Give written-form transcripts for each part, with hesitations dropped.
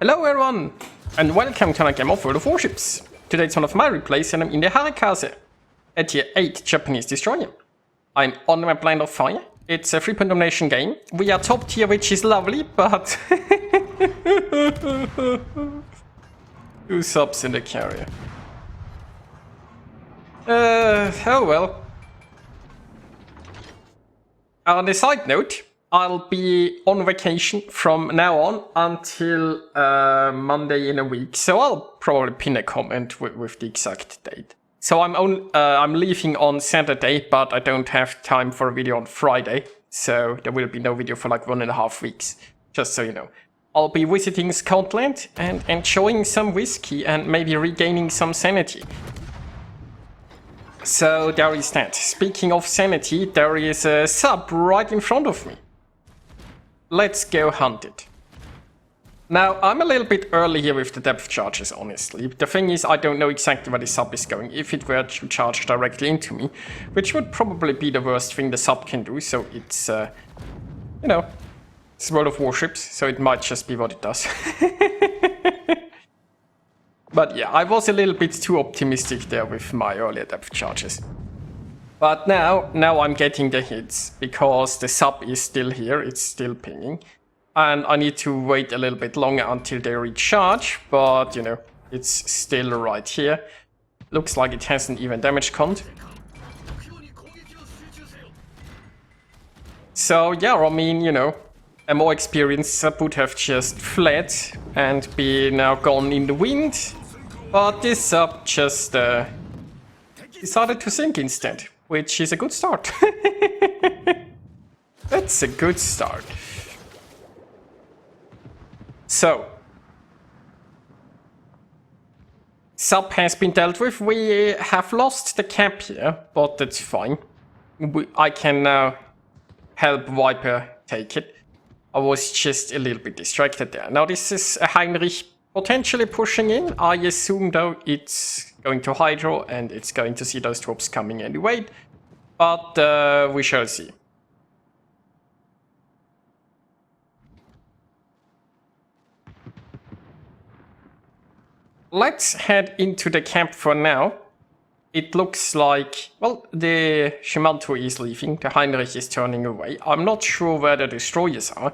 Hello everyone, and welcome to another game of World of Warships. Today it's one of my replays and I'm in the Harekaze, a tier 8 Japanese destroyer. I'm on my Blind of Fire. It's a 3-point domination game. We are top tier, which is lovely, but... 2 subs in the carrier. Oh well. On a side note, I'll be on vacation from now on until Monday in a week, so I'll probably pin a comment with the exact date. So I'm leaving on Saturday, but I don't have time for a video on Friday, so there will be no video for like 1.5 weeks, just so you know. I'll be visiting Scotland and enjoying some whiskey and maybe regaining some sanity. So there is that. Speaking of sanity, there is a sub right in front of me. Let's go hunt it. Now, I'm a little bit early here with the depth charges, honestly. The thing is, I don't know exactly where the sub is going, if it were to charge directly into me, which would probably be the worst thing the sub can do, so it's, you know, it's World of Warships, so it might just be what it does. But yeah, I was a little bit too optimistic there with my earlier depth charges. But now I'm getting the hits, because the sub is still here, it's still pinging. And I need to wait a little bit longer until they recharge, but you know, it's still right here. Looks like it hasn't even damage conned. So yeah, I mean, you know, a more experienced sub would have just fled and be now gone in the wind. But this sub just decided to sink instead, which is a good start. That's a good start. So, sub has been dealt with. We have lost the cap here, but that's fine. I can now help Viper take it. I was just a little bit distracted there. Now this is a Heinrich potentially pushing in. I assume though it's going to Hydro and it's going to see those troops coming anyway. But we shall see. Let's head into the camp for now. It looks like, well, the Shimanto is leaving, the Heinrich is turning away. I'm not sure where the destroyers are.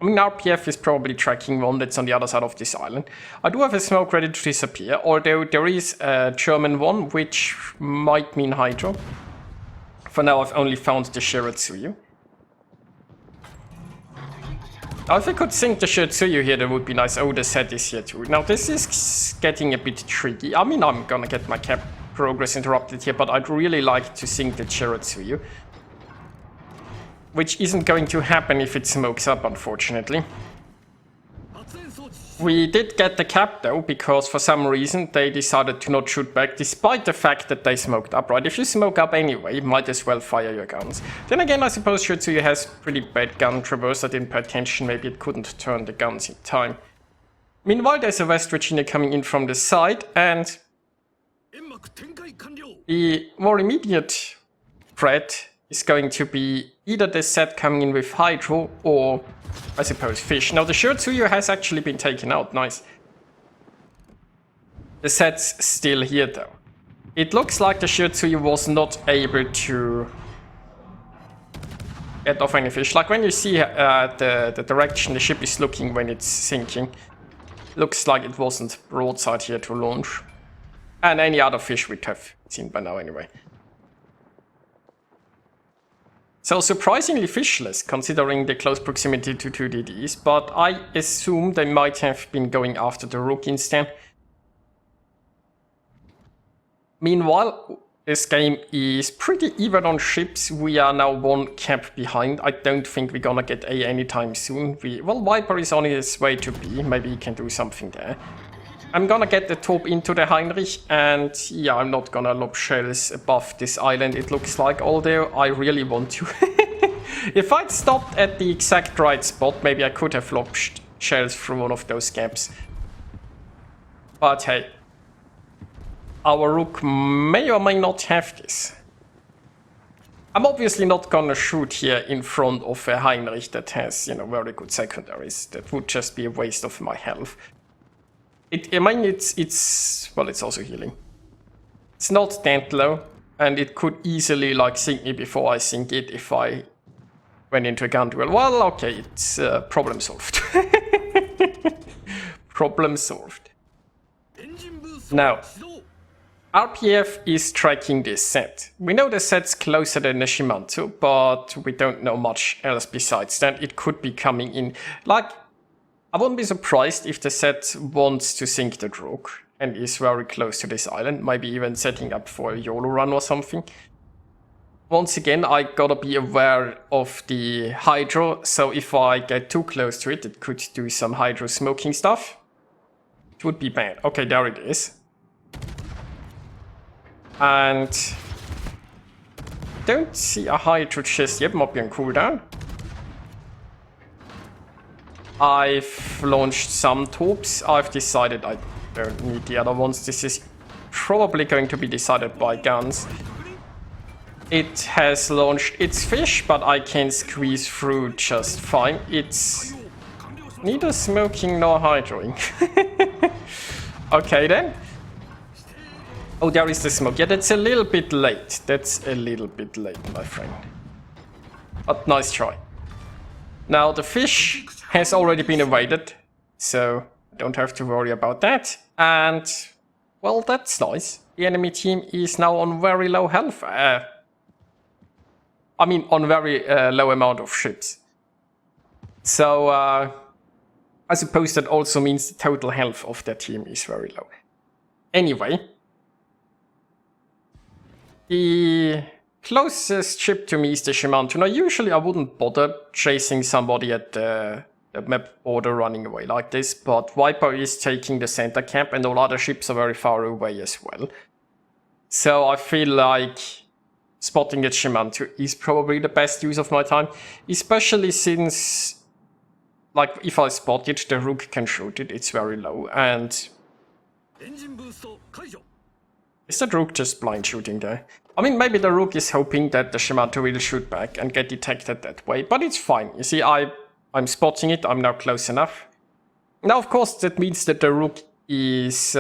I mean, RPF is probably tracking one that's on the other side of this island. I do have a smoke ready to disappear, although there is a German one, which might mean Hydro. For now, I've only found the Shiratsuyu. Now, if I could sink the Shiratsuyu here, that would be nice. Oh, the set is here too. Now, this is getting a bit tricky. I mean, I'm gonna get my cap progress interrupted here, but I'd really like to sink the Shiratsuyu. Which isn't going to happen if it smokes up, unfortunately. We did get the cap though, because for some reason they decided to not shoot back, despite the fact that they smoked up, right? If you smoke up anyway, might as well fire your guns. Then again, I suppose Shiratsuyu has pretty bad gun traverse. I didn't pay attention, maybe it couldn't turn the guns in time. Meanwhile, there's a West Virginia coming in from the side, and the more immediate threat is going to be either the set coming in with Hydro or, I suppose, fish. Now the Shiratsuyu has actually been taken out, nice. The set's still here though. It looks like the Shiratsuyu was not able to get off any fish. Like when you see the direction the ship is looking when it's sinking, looks like it wasn't broadside here to launch. And any other fish we'd have seen by now anyway. So surprisingly fishless, considering the close proximity to 2 DDs, but I assume they might have been going after the Rook instead. Meanwhile, this game is pretty even on ships. We are now 1 cap behind. I don't think we're gonna get A anytime soon. Well, Viper is on his way to B. Maybe he can do something there. I'm gonna get the top into the Heinrich, and yeah, I'm not gonna lob shells above this island, it looks like, although I really want to. If I'd stopped at the exact right spot, maybe I could have lobbed shells through one of those gaps. But hey, our Rook may or may not have this. I'm obviously not gonna shoot here in front of a Heinrich that has, you know, very good secondaries. That would just be a waste of my health. I mean, well, it's also healing. It's not that low, and it could easily like sink me before I sink it if I went into a gun duel. Well, okay, it's problem solved. Problem solved. Now, RPF is tracking this set. We know the set's closer than the Shimanto, but we don't know much else besides that. It could be coming in. Like, I wouldn't be surprised if the set wants to sink the Drogue and is very close to this island, maybe even setting up for a YOLO run or something. Once again, I gotta be aware of the Hydro, so if I get too close to it, it could do some Hydro smoking stuff. It would be bad. Okay, there it is. And don't see a Hydro chest yet, might be on cooldown. I've launched some torps. I've decided I don't need the other ones. This is probably going to be decided by guns. It has launched its fish, but I can squeeze through just fine. It's neither smoking nor hydroing. Okay then. Oh, there is the smoke. Yeah, that's a little bit late. That's a little bit late, my friend. But nice try. Now the fish has already been evaded, so I don't have to worry about that. And, well, that's nice. The enemy team is now on very low health. I mean, on very low amount of ships. So, I suppose that also means the total health of their team is very low. Anyway, the closest ship to me is the Shimanto. Now, usually I wouldn't bother chasing somebody at the map border running away like this, but Viper is taking the center camp and all other ships are very far away as well. So I feel like spotting the Shimanto is probably the best use of my time, especially since, like, if I spot it, the Rook can shoot it, it's very low, and... Is the Rook just blind shooting there? I mean, maybe the Rook is hoping that the Shimanto will shoot back and get detected that way, but it's fine. You see, I'm spotting it, I'm now close enough. Now, of course, that means that the Rook is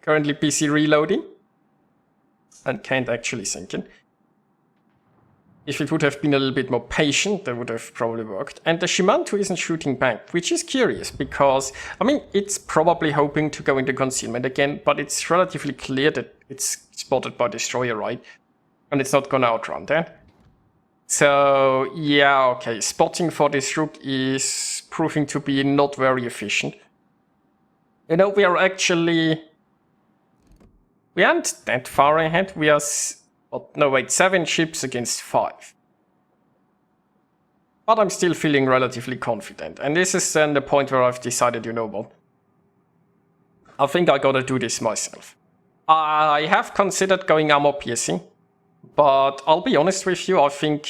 currently busy reloading and can't actually sink in. If it would have been a little bit more patient, that would have probably worked. And the Shimanto isn't shooting back, which is curious because, I mean, it's probably hoping to go into concealment again, but it's relatively clear that it's spotted by Destroyer, right? And it's not gonna outrun that. So, yeah, okay, spotting for this Rook is proving to be not very efficient. You know, we aren't that far ahead. We are... no, wait, 7 ships against 5. But I'm still feeling relatively confident. And this is then the point where I've decided, you know what? I think I gotta do this myself. I have considered going armor piercing. But I'll be honest with you, I think,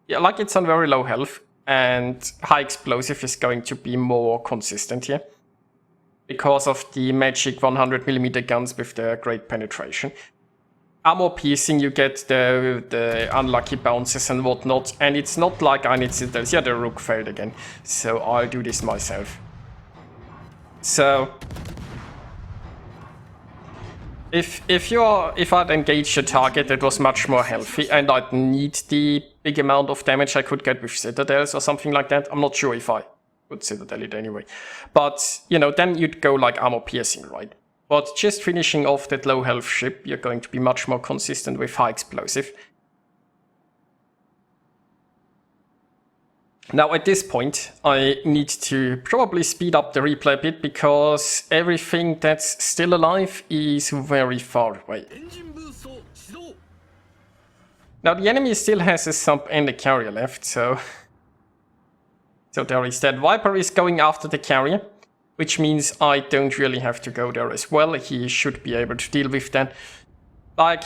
yeah, like it's on very low health. And high explosive is going to be more consistent here. Because of the magic 100mm guns with the great penetration. Armor piercing, you get the unlucky bounces and whatnot, and it's not like I need citadels. Yeah, the Rook failed again, so I'll do this myself. So, if I'd engaged a target that was much more healthy, and I'd need the big amount of damage I could get with citadels or something like that, I'm not sure if I would citadel it anyway. But, you know, then you'd go like armor piercing, right? But just finishing off that low health ship, you're going to be much more consistent with high explosive. Now at this point, I need to probably speed up the replay a bit because everything that's still alive is very far away. Now the enemy still has a sub and a carrier left, so there is that. Viper is going after the carrier. Which means I don't really have to go there as well. He should be able to deal with that. Like,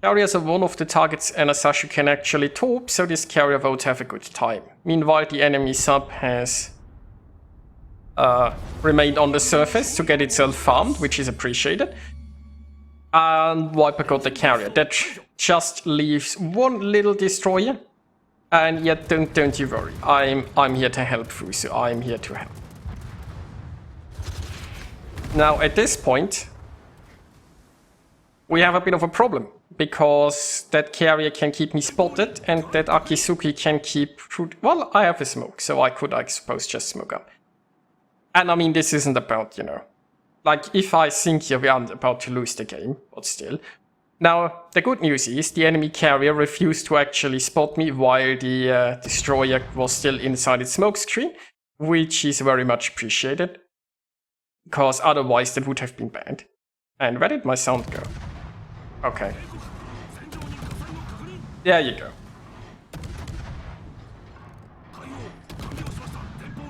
carriers are one of the targets Anasashu can actually torp, so this carrier won't have a good time. Meanwhile, the enemy sub has remained on the surface to get itself farmed, which is appreciated. And Viper got the carrier. That just leaves one little destroyer. And yet, don't you worry. I'm here to help, Fusu. I'm here to help. Now, at this point, we have a bit of a problem, because that carrier can keep me spotted, and that Akizuki can keep... Well, I have a smoke, so I could, I suppose, just smoke up. And I mean, this isn't about, you know... Like, if I think here we aren't about to lose the game, but still. Now, the good news is, the enemy carrier refused to actually spot me while the destroyer was still inside its smoke screen, which is very much appreciated, because otherwise that would have been banned. And where did my sound go? Okay. There you go.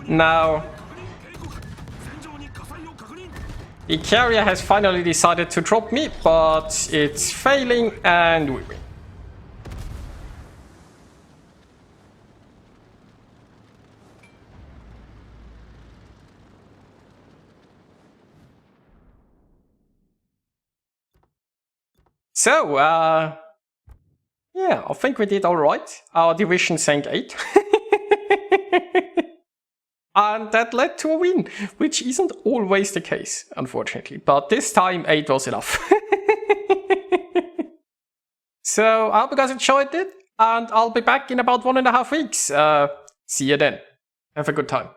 Now, the carrier has finally decided to drop me, but it's failing and we win. So, yeah, I think we did alright. Our division sank 8. And that led to a win, which isn't always the case, unfortunately. But this time, 8 was enough. So, I hope you guys enjoyed it, and I'll be back in about 1.5 weeks. See you then. Have a good time.